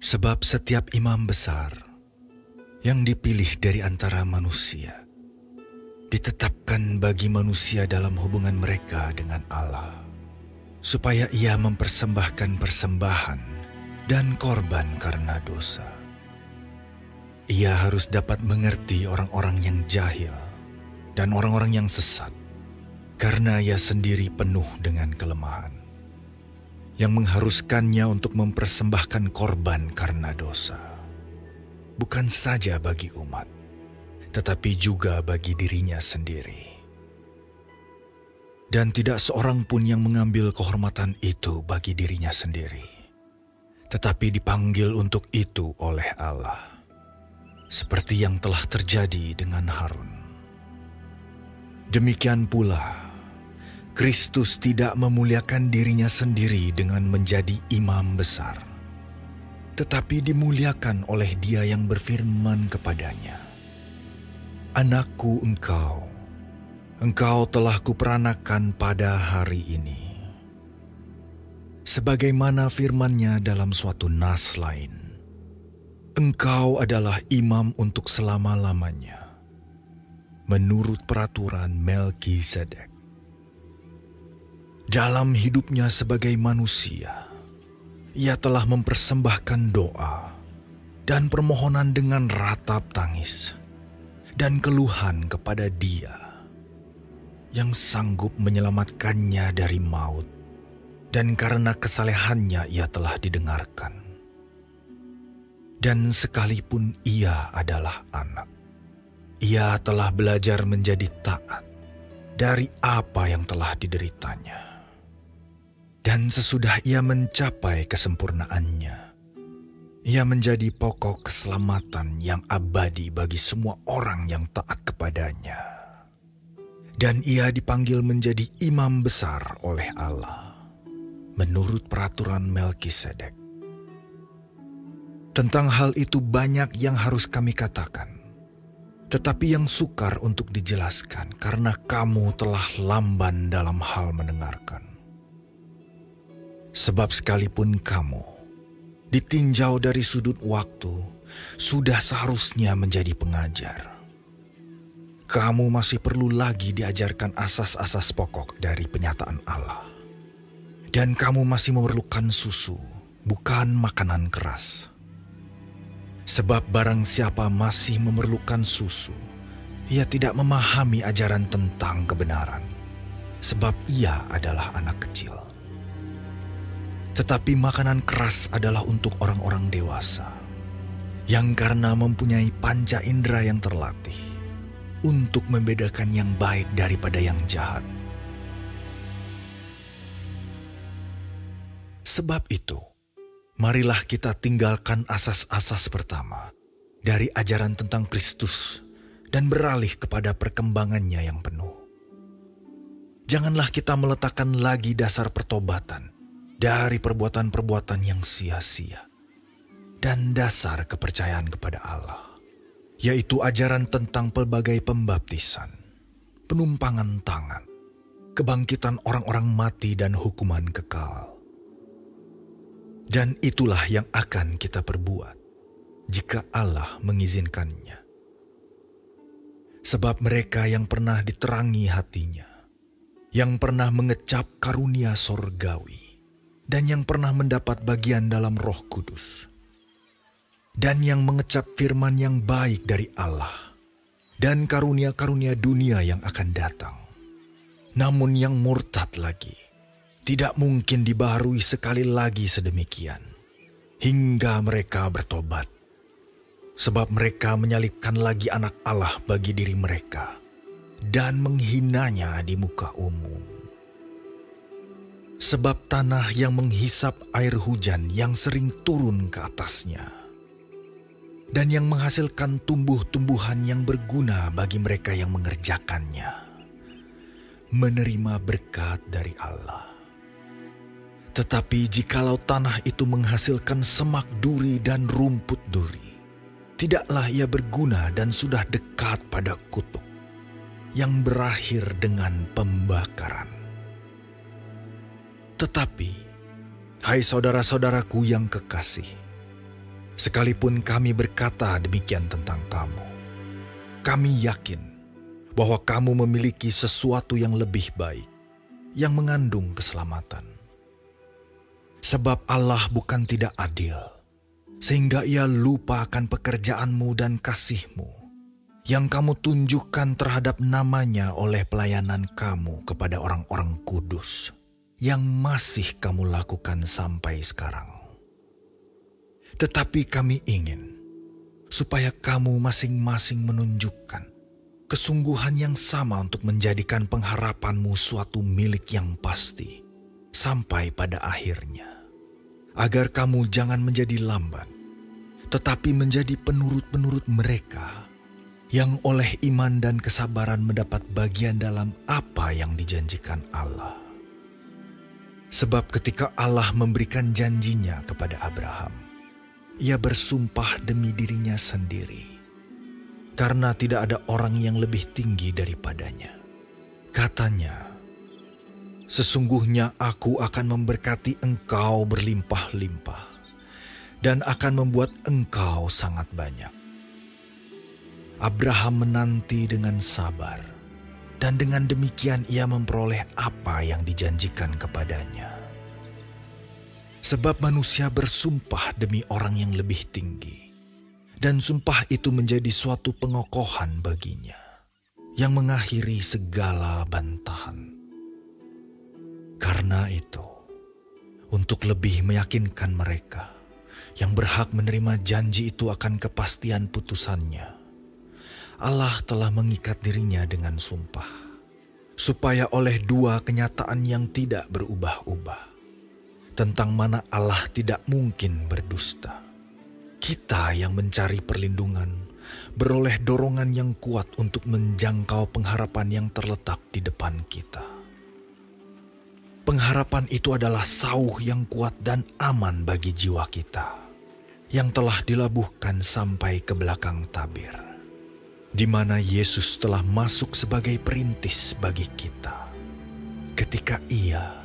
Sebab setiap imam besar yang dipilih dari antara manusia ditetapkan bagi manusia dalam hubungan mereka dengan Allah, supaya ia mempersembahkan persembahan dan korban karena dosa. Ia harus dapat mengerti orang-orang yang jahil dan orang-orang yang sesat, karena ia sendiri penuh dengan kelemahan, yang mengharuskannya untuk mempersembahkan korban karena dosa, bukan saja bagi umat, tetapi juga bagi dirinya sendiri. Dan tidak seorang pun yang mengambil kehormatan itu bagi dirinya sendiri, tetapi dipanggil untuk itu oleh Allah, seperti yang telah terjadi dengan Harun. Demikian pula, Kristus tidak memuliakan dirinya sendiri dengan menjadi imam besar, tetapi dimuliakan oleh Dia yang berfirman kepadanya, "Anakku engkau telah kuperanakan pada hari ini." Sebagaimana firman-Nya dalam suatu nas lain, "Engkau adalah imam untuk selama-lamanya, menurut peraturan Melkisedek." Dalam hidupnya sebagai manusia, ia telah mempersembahkan doa dan permohonan dengan ratap tangis dan keluhan kepada Dia yang sanggup menyelamatkannya dari maut, dan karena kesalehannya ia telah didengarkan. Dan sekalipun ia adalah anak, ia telah belajar menjadi taat dari apa yang telah dideritanya. Dan sesudah ia mencapai kesempurnaannya, ia menjadi pokok keselamatan yang abadi bagi semua orang yang taat kepadanya. Dan ia dipanggil menjadi imam besar oleh Allah, menurut peraturan Melkisedek. Tentang hal itu banyak yang harus kami katakan, tetapi yang sukar untuk dijelaskan karena kamu telah lamban dalam hal mendengarkan. Sebab sekalipun kamu ditinjau dari sudut waktu, sudah seharusnya menjadi pengajar. Kamu masih perlu lagi diajarkan asas-asas pokok dari penyataan Allah. Dan kamu masih memerlukan susu, bukan makanan keras. Sebab barang siapa masih memerlukan susu, ia tidak memahami ajaran tentang kebenaran, sebab ia adalah anak kecil. Tetapi makanan keras adalah untuk orang-orang dewasa, yang karena mempunyai panca indera yang terlatih, untuk membedakan yang baik daripada yang jahat. Sebab itu, marilah kita tinggalkan asas-asas pertama dari ajaran tentang Kristus dan beralih kepada perkembangannya yang penuh. Janganlah kita meletakkan lagi dasar pertobatan dari perbuatan-perbuatan yang sia-sia dan dasar kepercayaan kepada Allah, yaitu ajaran tentang pelbagai pembaptisan, penumpangan tangan, kebangkitan orang-orang mati dan hukuman kekal. Dan itulah yang akan kita perbuat jika Allah mengizinkannya. Sebab mereka yang pernah diterangi hatinya, yang pernah mengecap karunia sorgawi, dan yang pernah mendapat bagian dalam Roh Kudus, dan yang mengecap firman yang baik dari Allah, dan karunia-karunia dunia yang akan datang, namun yang murtad lagi, tidak mungkin dibaharui sekali lagi sedemikian, hingga mereka bertobat. Sebab mereka menyalibkan lagi anak Allah bagi diri mereka, dan menghinanya di muka umum. Sebab tanah yang menghisap air hujan yang sering turun ke atasnya, dan yang menghasilkan tumbuh-tumbuhan yang berguna bagi mereka yang mengerjakannya, menerima berkat dari Allah. Tetapi jikalau tanah itu menghasilkan semak duri dan rumput duri, tidaklah ia berguna dan sudah dekat pada kutuk, yang berakhir dengan pembakaran. Tetapi, hai saudara-saudaraku yang kekasih, Sekalipun kami berkata demikian tentang kamu, kami yakin bahwa kamu memiliki sesuatu yang lebih baik, yang mengandung keselamatan. Sebab Allah bukan tidak adil, sehingga Ia lupa akan pekerjaanmu dan kasih-Mu, yang kamu tunjukkan terhadap nama-Nya oleh pelayanan kamu kepada orang-orang kudus, yang masih kamu lakukan sampai sekarang. Tetapi kami ingin supaya kamu masing-masing menunjukkan kesungguhan yang sama untuk menjadikan pengharapanmu suatu milik yang pasti sampai pada akhirnya, agar kamu jangan menjadi lamban, tetapi menjadi penurut-penurut mereka yang oleh iman dan kesabaran mendapat bagian dalam apa yang dijanjikan Allah. Sebab ketika Allah memberikan janjinya kepada Abraham, Ia bersumpah demi dirinya sendiri, karena tidak ada orang yang lebih tinggi daripadanya. Katanya, "Sesungguhnya aku akan memberkati engkau berlimpah-limpah, dan akan membuat engkau sangat banyak." Abraham menanti dengan sabar, dan dengan demikian ia memperoleh apa yang dijanjikan kepadanya. Sebab manusia bersumpah demi orang yang lebih tinggi, dan sumpah itu menjadi suatu pengokohan baginya, yang mengakhiri segala bantahan. Karena itu, untuk lebih meyakinkan mereka yang berhak menerima janji itu akan kepastian putusannya, Allah telah mengikat dirinya dengan sumpah, supaya oleh dua kenyataan yang tidak berubah-ubah, tentang mana Allah tidak mungkin berdusta, kita yang mencari perlindungan beroleh dorongan yang kuat untuk menjangkau pengharapan yang terletak di depan kita. Pengharapan itu adalah sauh yang kuat dan aman bagi jiwa kita, yang telah dilabuhkan sampai ke belakang tabir, di mana Yesus telah masuk sebagai perintis bagi kita, ketika Ia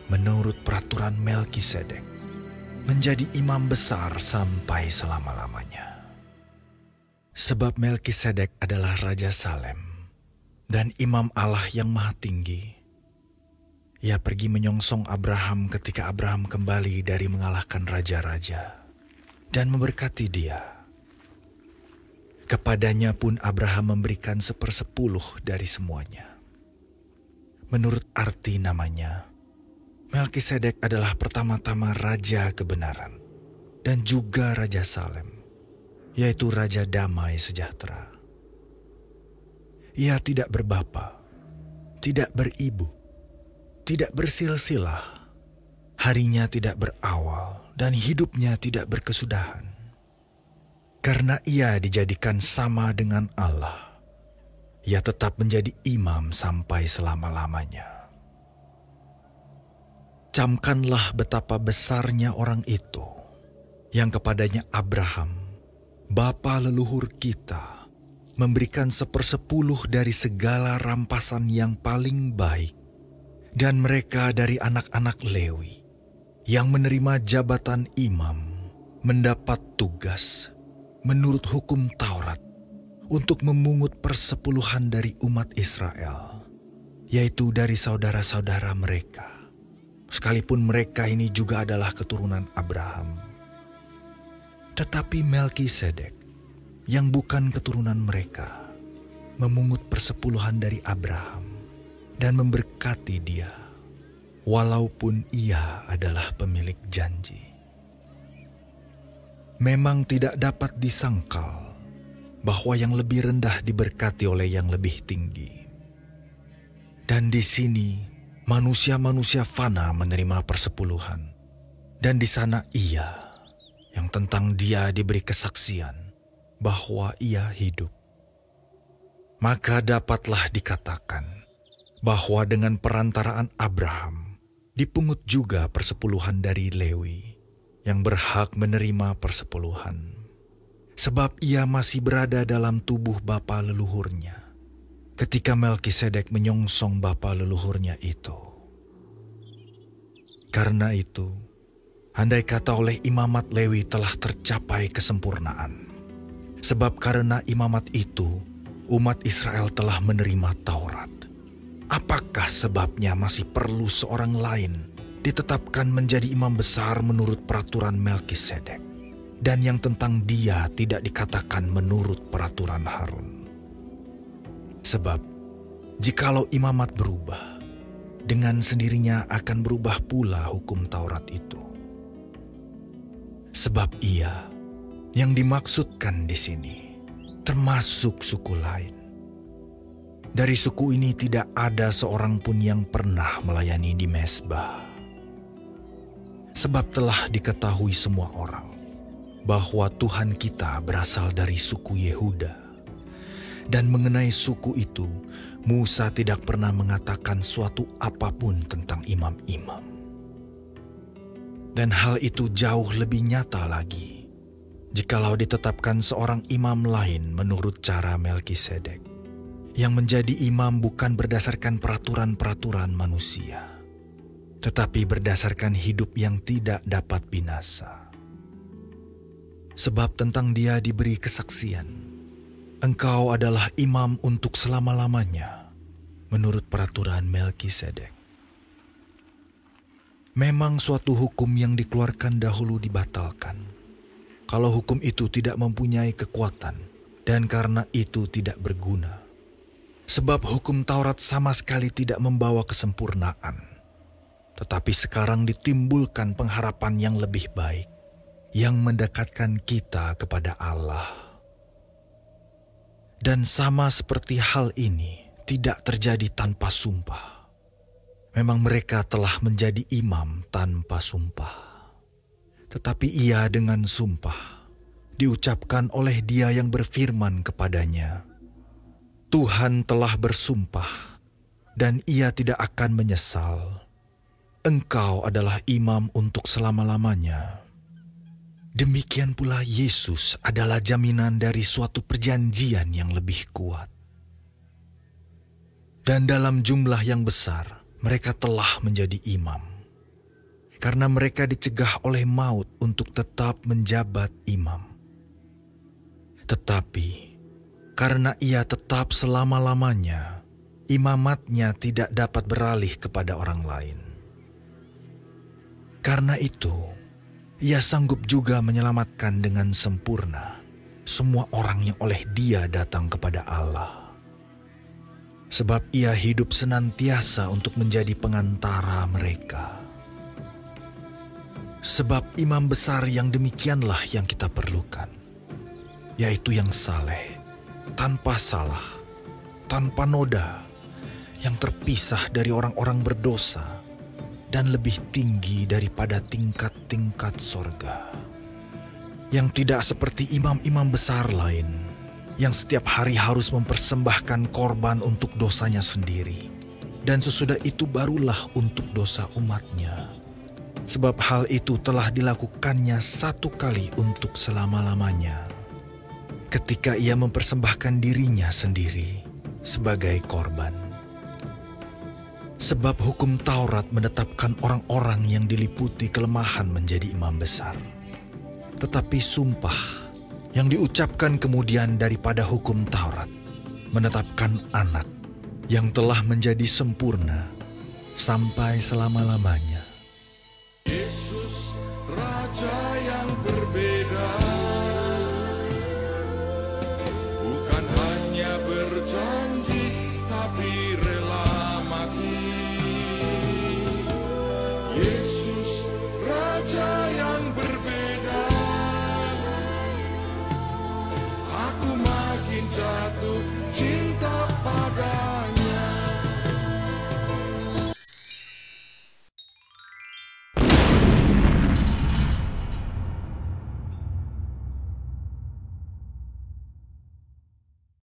menurut peraturan Melkisedek menjadi imam besar sampai selama-lamanya. Sebab Melkisedek adalah Raja Salem dan imam Allah yang maha tinggi. Ia pergi menyongsong Abraham ketika Abraham kembali dari mengalahkan raja-raja dan memberkati dia. Kepadanya pun Abraham memberikan 1/10 dari semuanya. Menurut arti namanya, Melkisedek adalah pertama-tama Raja Kebenaran dan juga Raja Salem, yaitu Raja Damai Sejahtera. Ia tidak berbapa, tidak beribu, tidak bersilsilah, harinya tidak berawal, dan hidupnya tidak berkesudahan. Karena ia dijadikan sama dengan Allah, ia tetap menjadi imam sampai selama-lamanya. Camkanlah betapa besarnya orang itu, yang kepadanya Abraham, bapa leluhur kita, memberikan 1/10 dari segala rampasan yang paling baik, dan mereka dari anak-anak Lewi, yang menerima jabatan imam, mendapat tugas, menurut hukum Taurat, untuk memungut 1/10 dari umat Israel, yaitu dari saudara-saudara mereka, sekalipun mereka ini juga adalah keturunan Abraham. Tetapi Melkisedek, yang bukan keturunan mereka, memungut 1/10 dari Abraham dan memberkati dia, walaupun ia adalah pemilik janji. Memang tidak dapat disangkal bahwa yang lebih rendah diberkati oleh yang lebih tinggi. Dan di sini manusia-manusia fana menerima 1/10, dan di sana ia, yang tentang dia diberi kesaksian bahwa ia hidup. Maka dapatlah dikatakan bahwa dengan perantaraan Abraham dipungut juga 1/10 dari Lewi, yang berhak menerima 1/10, sebab ia masih berada dalam tubuh bapa leluhurnya ketika Melkisedek menyongsong bapa leluhurnya itu. Karena itu, andai kata oleh imamat Lewi telah tercapai kesempurnaan. Sebab karena imamat itu, umat Israel telah menerima Taurat. Apakah sebabnya masih perlu seorang lain ditetapkan menjadi imam besar menurut peraturan Melkisedek, dan yang tentang dia tidak dikatakan menurut peraturan Harun? Sebab, jikalau imamat berubah, dengan sendirinya akan berubah pula hukum Taurat itu. Sebab ia yang dimaksudkan di sini termasuk suku lain. Dari suku ini tidak ada seorang pun yang pernah melayani di mezbah. Sebab telah diketahui semua orang bahwa Tuhan kita berasal dari suku Yehuda. Dan mengenai suku itu, Musa tidak pernah mengatakan suatu apapun tentang imam-imam. Dan hal itu jauh lebih nyata lagi jikalau ditetapkan seorang imam lain menurut cara Melkisedek, yang menjadi imam bukan berdasarkan peraturan-peraturan manusia, tetapi berdasarkan hidup yang tidak dapat binasa. Sebab tentang dia diberi kesaksian, engkau adalah imam untuk selama-lamanya, menurut peraturan Melkisedek. Memang suatu hukum yang dikeluarkan dahulu dibatalkan, kalau hukum itu tidak mempunyai kekuatan, dan karena itu tidak berguna. Sebab hukum Taurat sama sekali tidak membawa kesempurnaan. Tetapi sekarang ditimbulkan pengharapan yang lebih baik, yang mendekatkan kita kepada Allah. Dan sama seperti hal ini tidak terjadi tanpa sumpah. Memang mereka telah menjadi imam tanpa sumpah. Tetapi ia dengan sumpah diucapkan oleh Dia yang berfirman kepadanya, Tuhan telah bersumpah dan ia tidak akan menyesal. Engkau adalah imam untuk selama-lamanya. Demikian pula Yesus adalah jaminan dari suatu perjanjian yang lebih kuat. Dan dalam jumlah yang besar, mereka telah menjadi imam. Karena mereka dicegah oleh maut untuk tetap menjabat imam. Tetapi, karena ia tetap selama-lamanya, imamatnya tidak dapat beralih kepada orang lain. Karena itu, ia sanggup juga menyelamatkan dengan sempurna semua orang yang oleh Dia datang kepada Allah. Sebab ia hidup senantiasa untuk menjadi pengantara mereka. Sebab imam besar yang demikianlah yang kita perlukan, yaitu yang saleh, tanpa salah, tanpa noda, yang terpisah dari orang-orang berdosa, dan lebih tinggi daripada tingkat-tingkat sorga. Yang tidak seperti imam-imam besar lain, yang setiap hari harus mempersembahkan korban untuk dosanya sendiri, dan sesudah itu barulah untuk dosa umatnya. Sebab hal itu telah dilakukannya satu kali untuk selama-lamanya, ketika ia mempersembahkan dirinya sendiri sebagai korban. Sebab hukum Taurat menetapkan orang-orang yang diliputi kelemahan menjadi imam besar. Tetapi sumpah yang diucapkan kemudian daripada hukum Taurat menetapkan anak yang telah menjadi sempurna sampai selama-lamanya. Yesus, Raja yang berbeda, bukan hanya berjanji tapi rela mati. Yesus